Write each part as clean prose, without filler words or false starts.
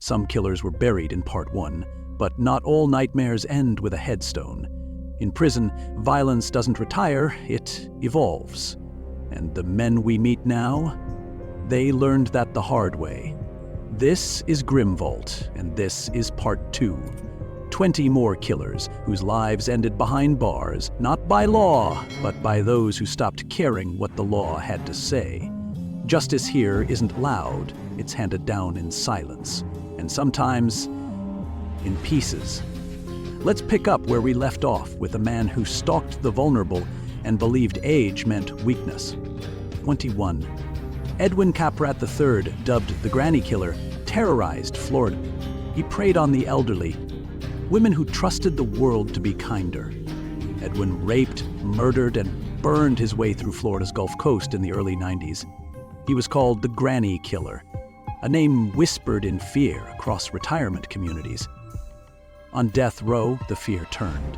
Some killers were buried in Part 1, but not all nightmares end with a headstone. In prison, violence doesn't retire, it evolves. And the men we meet now, they learned that the hard way. This is Grimvault, and this is Part 2. 20 more killers whose lives ended behind bars, not by law, but by those who stopped caring what the law had to say. Justice here isn't loud, it's handed down in silence, and sometimes in pieces. Let's pick up where we left off with a man who stalked the vulnerable and believed age meant weakness. 21. Edwin Caprat III, dubbed the Granny Killer, terrorized Florida. He preyed on the elderly, women who trusted the world to be kinder. Edwin raped, murdered, and burned his way through Florida's Gulf Coast in the early 90s. He was called the Granny Killer, a name whispered in fear across retirement communities. On death row, the fear turned.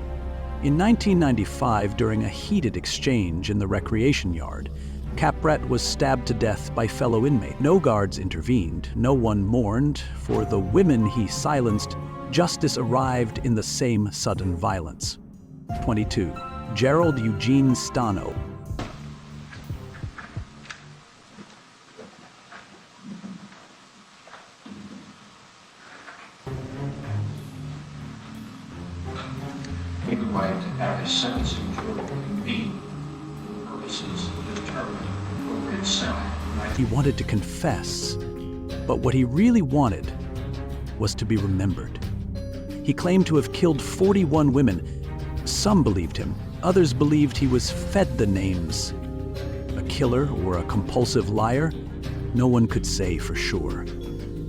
In 1995, during a heated exchange in the recreation yard, Caprat was stabbed to death by fellow inmate. No guards intervened, no one mourned. For the women he silenced, justice arrived in the same sudden violence. 22. Gerald Eugene Stano. He would like to have his sentencing jury convene for purposes of determining appropriate sentence. He wanted to confess, but what he really wanted was to be remembered. He claimed to have killed 41 women. Some believed him, others believed he was fed the names. A killer or a compulsive liar? No one could say for sure.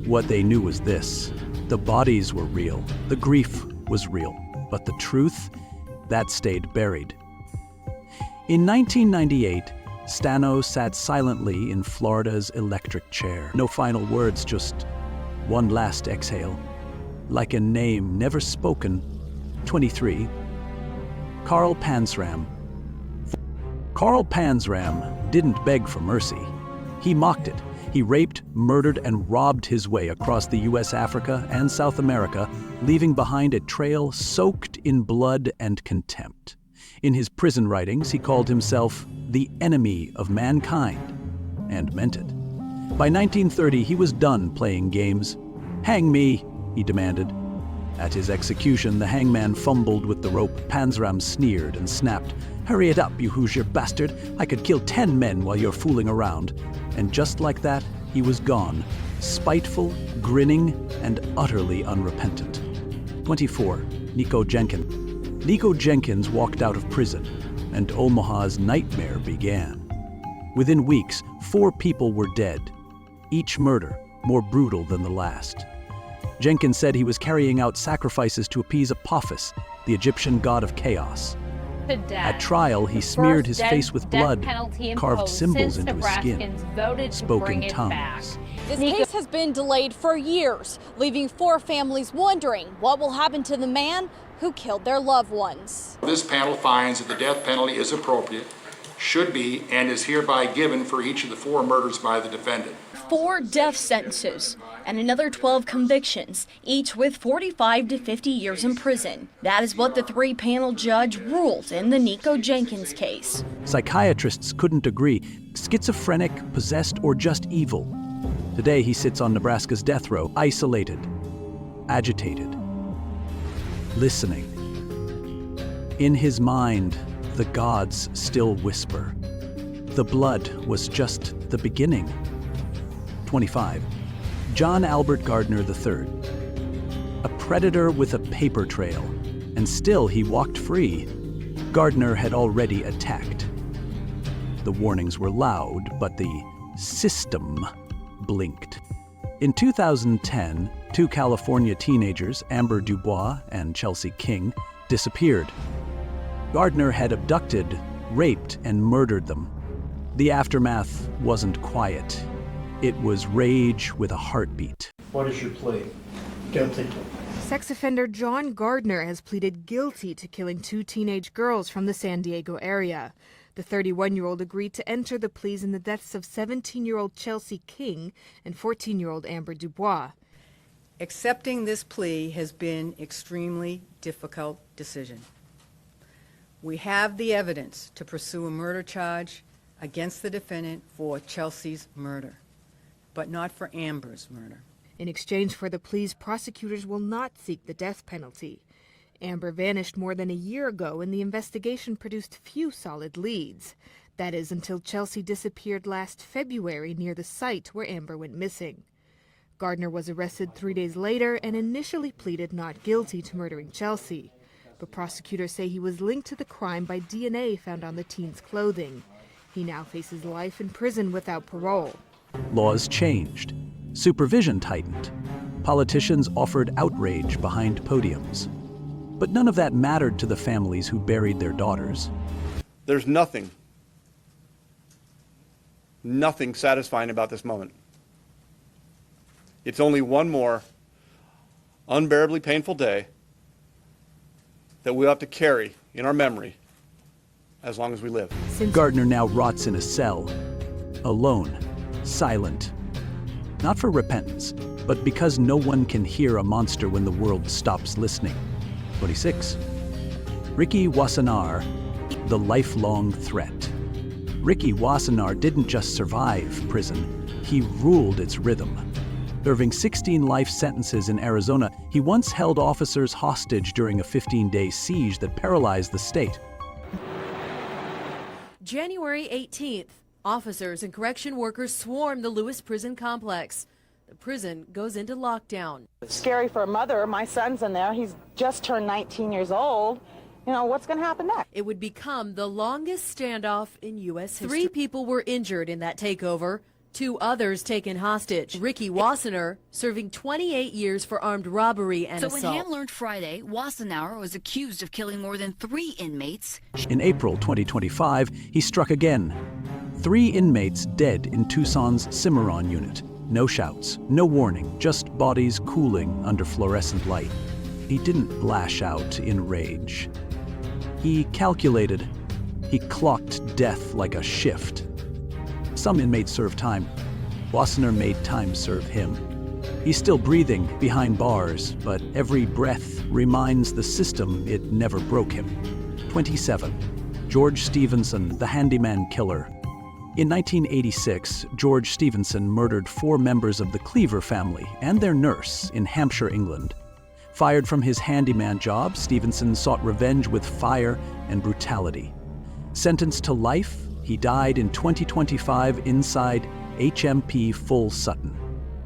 What they knew was this: the bodies were real, the grief was real, but the truth, that stayed buried. In 1998, Stano sat silently in Florida's electric chair. No final words, just one last exhale. Like a name never spoken. 23. Karl Pansramm. Karl Pansramm didn't beg for mercy. He mocked it. He raped, murdered, and robbed his way across the US, Africa, and South America, leaving behind a trail soaked in blood and contempt. In his prison writings, he called himself the enemy of mankind, and meant it. By 1930, he was done playing games. "Hang me," he demanded. At his execution, the hangman fumbled with the rope. Pansramm sneered and snapped, "Hurry it up, you Hoosier bastard. I could kill 10 men while you're fooling around." And just like that, he was gone, spiteful, grinning, and utterly unrepentant. 24. Nico Jenkins. Nico Jenkins walked out of prison, and Omaha's nightmare began. Within weeks, 4 people were dead, each murder more brutal than the last. Jenkins said he was carrying out sacrifices to appease Apophis, the Egyptian god of chaos. At trial, he smeared his face with blood, carved symbols into his skin, spoke in tongues. This case has been delayed for years, leaving 4 families wondering what will happen to the man who killed their loved ones. This panel finds that the death penalty is appropriate, should be, and is hereby given for each of the 4 murders by the defendant. 4 death sentences and another 12 convictions, each with 45 to 50 years in prison. That is what the 3-panel judge ruled in the Nico Jenkins case. Psychiatrists couldn't agree, schizophrenic, possessed, or just evil. Today he sits on Nebraska's death row, isolated, agitated, listening. In his mind, the gods still whisper. The blood was just the beginning. 25. John Albert Gardner III. A predator with a paper trail, and still he walked free. Gardner had already attacked. The warnings were loud, but the system blinked. In 2010, 2 California teenagers, Amber Dubois and Chelsea King, disappeared. Gardner had abducted, raped, and murdered them. The aftermath wasn't quiet. It was rage with a heartbeat. What is your plea? Guilty. Sex offender John Gardner has pleaded guilty to killing 2 teenage girls from the San Diego area. The 31-year-old agreed to enter the pleas in the deaths of 17-year-old Chelsea King and 14-year-old Amber Dubois. Accepting this plea has been an extremely difficult decision. We have the evidence to pursue a murder charge against the defendant for Chelsea's murder, but not for Amber's murder. In exchange for the pleas, prosecutors will not seek the death penalty. Amber vanished more than a year ago, and the investigation produced few solid leads. That is, until Chelsea disappeared last February near the site where Amber went missing. Gardner was arrested 3 days later and initially pleaded not guilty to murdering Chelsea. But prosecutors say he was linked to the crime by DNA found on the teen's clothing. He now faces life in prison without parole. Laws changed. Supervision tightened. Politicians offered outrage behind podiums. But none of that mattered to the families who buried their daughters. There's nothing satisfying about this moment. It's only one more unbearably painful day that we'll have to carry in our memory as long as we live. Gardner now rots in a cell, alone, silent. Not for repentance, but because no one can hear a monster when the world stops listening. 26. Ricky Wasanar, the lifelong threat. Ricky Wasanar didn't just survive prison, he ruled its rhythm. Serving 16 life sentences in Arizona, he once held officers hostage during a 15-day siege that paralyzed the state. January 18th, officers and correction workers swarm the Lewis prison complex. The prison goes into lockdown. It's scary for a mother. My son's in there. He's just turned 19 years old. You know, what's going to happen next? It would become the longest standoff in U.S. history. 3 people were injured in that takeover. 2 others taken hostage. Ricky Wasanar serving 28 years for armed robbery and assault. So when Ham learned Friday, Wasanar was accused of killing more than 3 inmates. In April 2025, he struck again. 3 inmates dead in Tucson's Cimarron unit. No shouts, no warning, just bodies cooling under fluorescent light. He didn't lash out in rage. He calculated. He clocked death like a shift. Some inmates served time. Wasanar made time serve him. He's still breathing behind bars, but every breath reminds the system it never broke him. 27. George Stevenson, the handyman killer. In 1986, George Stevenson murdered 4 members of the Cleaver family and their nurse in Hampshire, England. Fired from his handyman job, Stevenson sought revenge with fire and brutality. Sentenced to life, he died in 2025 inside HMP Full Sutton.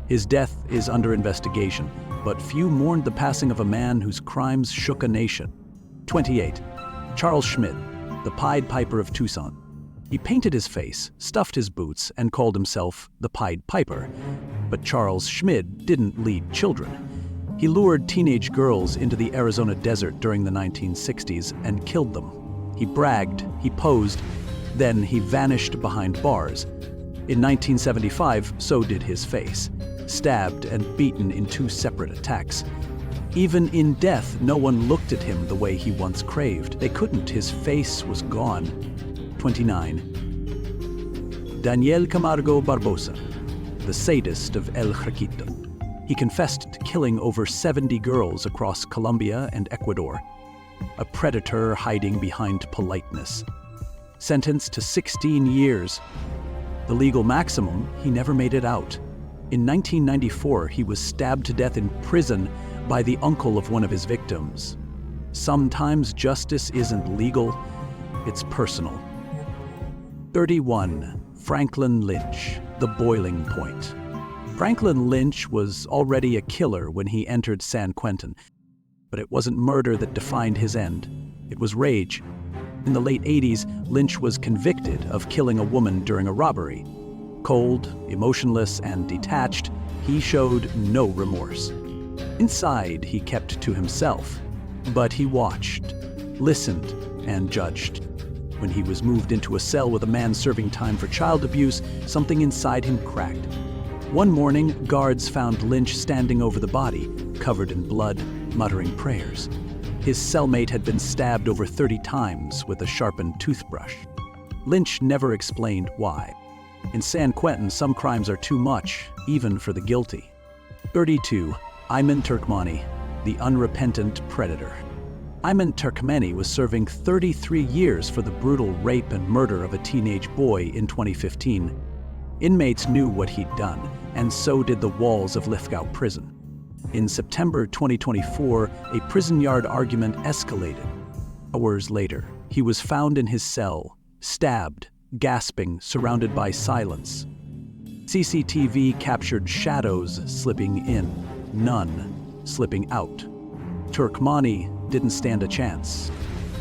His death is under investigation, but few mourned the passing of a man whose crimes shook a nation. 28. Charles Schmid, the Pied Piper of Tucson. He painted his face, stuffed his boots, and called himself the Pied Piper. But Charles Schmid didn't lead children. He lured teenage girls into the Arizona desert during the 1960s and killed them. He bragged, he posed, then he vanished behind bars. In 1975, so did his face, stabbed and beaten in 2 separate attacks. Even in death, no one looked at him the way he once craved. They couldn't, his face was gone. 29. Danielle Kamargo Barbosa, the sadist of El Jarquito. He confessed to killing over 70 girls across Colombia and Ecuador. A predator hiding behind politeness. Sentenced to 16 years. The legal maximum, he never made it out. In 1994, he was stabbed to death in prison by the uncle of one of his victims. Sometimes justice isn't legal, it's personal. 31. Franklin Lynch, the boiling point. Franklin Lynch was already a killer when he entered San Quentin, but it wasn't murder that defined his end. It was rage. In the late 80s, Lynch was convicted of killing a woman during a robbery. Cold, emotionless, and detached, he showed no remorse. Inside, he kept to himself, but he watched, listened, and judged. When he was moved into a cell with a man serving time for child abuse, something inside him cracked. One morning, guards found Lynch standing over the body, covered in blood, muttering prayers. His cellmate had been stabbed over 30 times with a sharpened toothbrush. Lynch never explained why. In San Quentin, some crimes are too much, even for the guilty. 32. Ayman Turkmani, the unrepentant predator. Ayman Turkmani was serving 33 years for the brutal rape and murder of a teenage boy in 2015. Inmates knew what he'd done, and so did the walls of Lithgow prison. In September 2024, a prison yard argument escalated. Hours later, he was found in his cell, stabbed, gasping, surrounded by silence. CCTV captured shadows slipping in, none slipping out. Turkmani didn't stand a chance.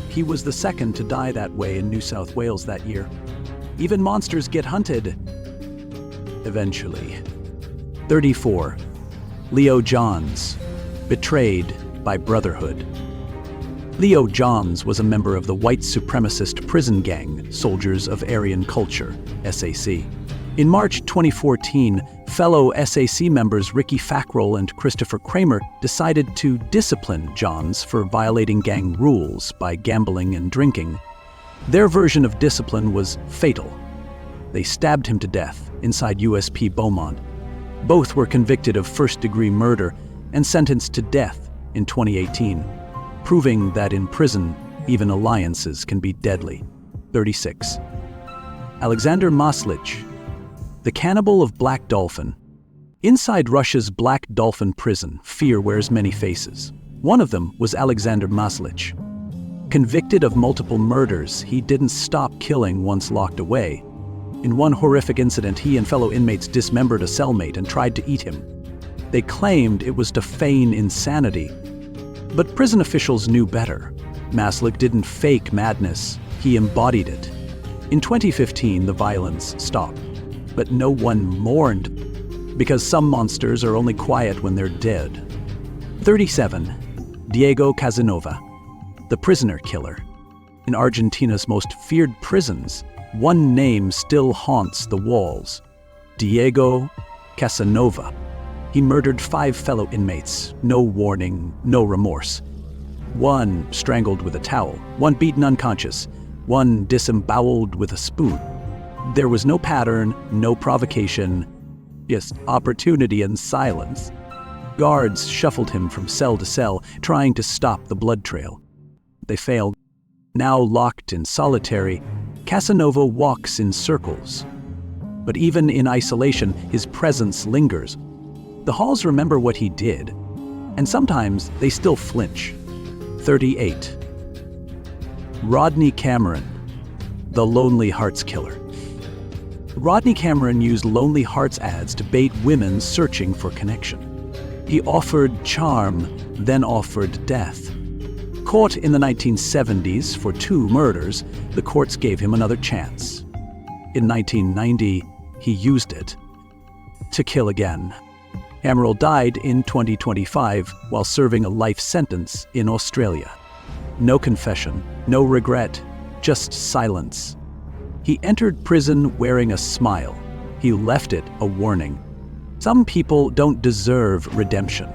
He was the second to die that way in New South Wales that year. Even monsters get hunted. Eventually. 34. Leo Johns, betrayed by Brotherhood. Leo Johns was a member of the white supremacist prison gang, Soldiers of Aryan Culture, SAC. In March 2014, fellow SAC members Ricky Fackrell and Christopher Kramer decided to discipline Johns for violating gang rules by gambling and drinking. Their version of discipline was fatal. They stabbed him to death inside USP Beaumont. Both were convicted of first-degree murder and sentenced to death in 2018, proving that in prison, even alliances can be deadly. 36. Alexander Maslich, the cannibal of Black Dolphin. Inside Russia's Black Dolphin prison, fear wears many faces. One of them was Alexander Maslich. Convicted of multiple murders, he didn't stop killing once locked away. In one horrific incident, he and fellow inmates dismembered a cellmate and tried to eat him. They claimed it was to feign insanity. But prison officials knew better. Maslich didn't fake madness, he embodied it. In 2015, the violence stopped. But no one mourned, because some monsters are only quiet when they're dead. 37. Diego Kasanova, the prisoner killer. In Argentina's most feared prisons, one name still haunts the walls: Diego Kasanova. He murdered 5 fellow inmates, no warning, no remorse. One strangled with a towel, one beaten unconscious, one disemboweled with a spoon. There was no pattern, no provocation, just opportunity and silence. Guards shuffled him from cell to cell, trying to stop the blood trail. They failed. Now locked in solitary, Kasanova walks in circles. But even in isolation, his presence lingers. The halls remember what he did, and sometimes they still flinch. 38. Rodney Cameron, the Lonely Hearts Killer. Rodney Cameron used Lonely Hearts ads to bait women searching for connection. He offered charm, then offered death. Caught in the 1970s for 2 murders, the courts gave him another chance. In 1990, he used it to kill again. Emerald died in 2025 while serving a life sentence in Australia. No confession, no regret, just silence. He entered prison wearing a smile. He left it a warning. Some people don't deserve redemption,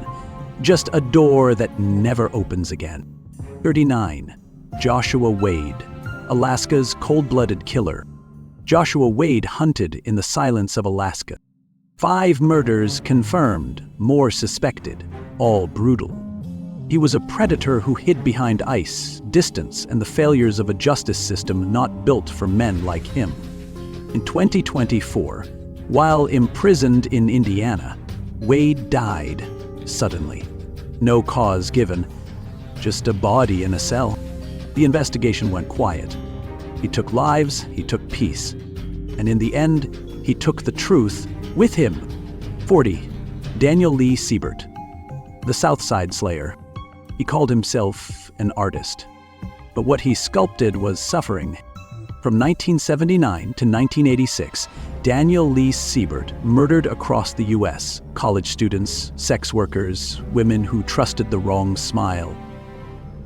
just a door that never opens again. 39. Joshua Wade, Alaska's cold-blooded killer. Joshua Wade hunted in the silence of Alaska. 5 murders confirmed, more suspected, all brutal. He was a predator who hid behind ice, distance, and the failures of a justice system not built for men like him. In 2024, while imprisoned in Indiana, Wade died suddenly. No cause given, just a body in a cell. The investigation went quiet. He took lives, he took peace. And in the end, he took the truth with him. 40. Daniel Lee Sbert, the Southside Slayer. He called himself an artist. But what he sculpted was suffering. From 1979 to 1986, Daniel Lee Sbert murdered across the U.S. college students, sex workers, women who trusted the wrong smile.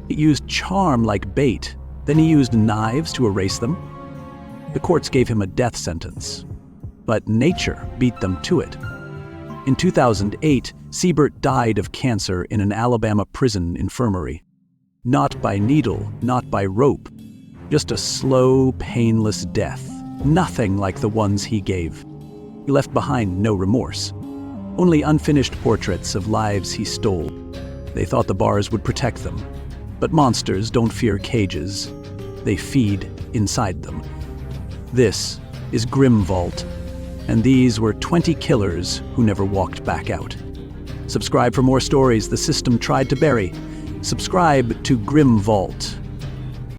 He used charm like bait, then he used knives to erase them. The courts gave him a death sentence, but nature beat them to it. In 2008, Sbert died of cancer in an Alabama prison infirmary. Not by needle, not by rope, just a slow, painless death, nothing like the ones he gave. He left behind no remorse. only unfinished portraits of lives he stole. They thought the bars would protect them. But monsters don't fear cages. They feed inside them. This is Grim Vault, and these were 20 killers who never walked back out. Subscribe for more stories the system tried to bury. Subscribe to Grim Vault.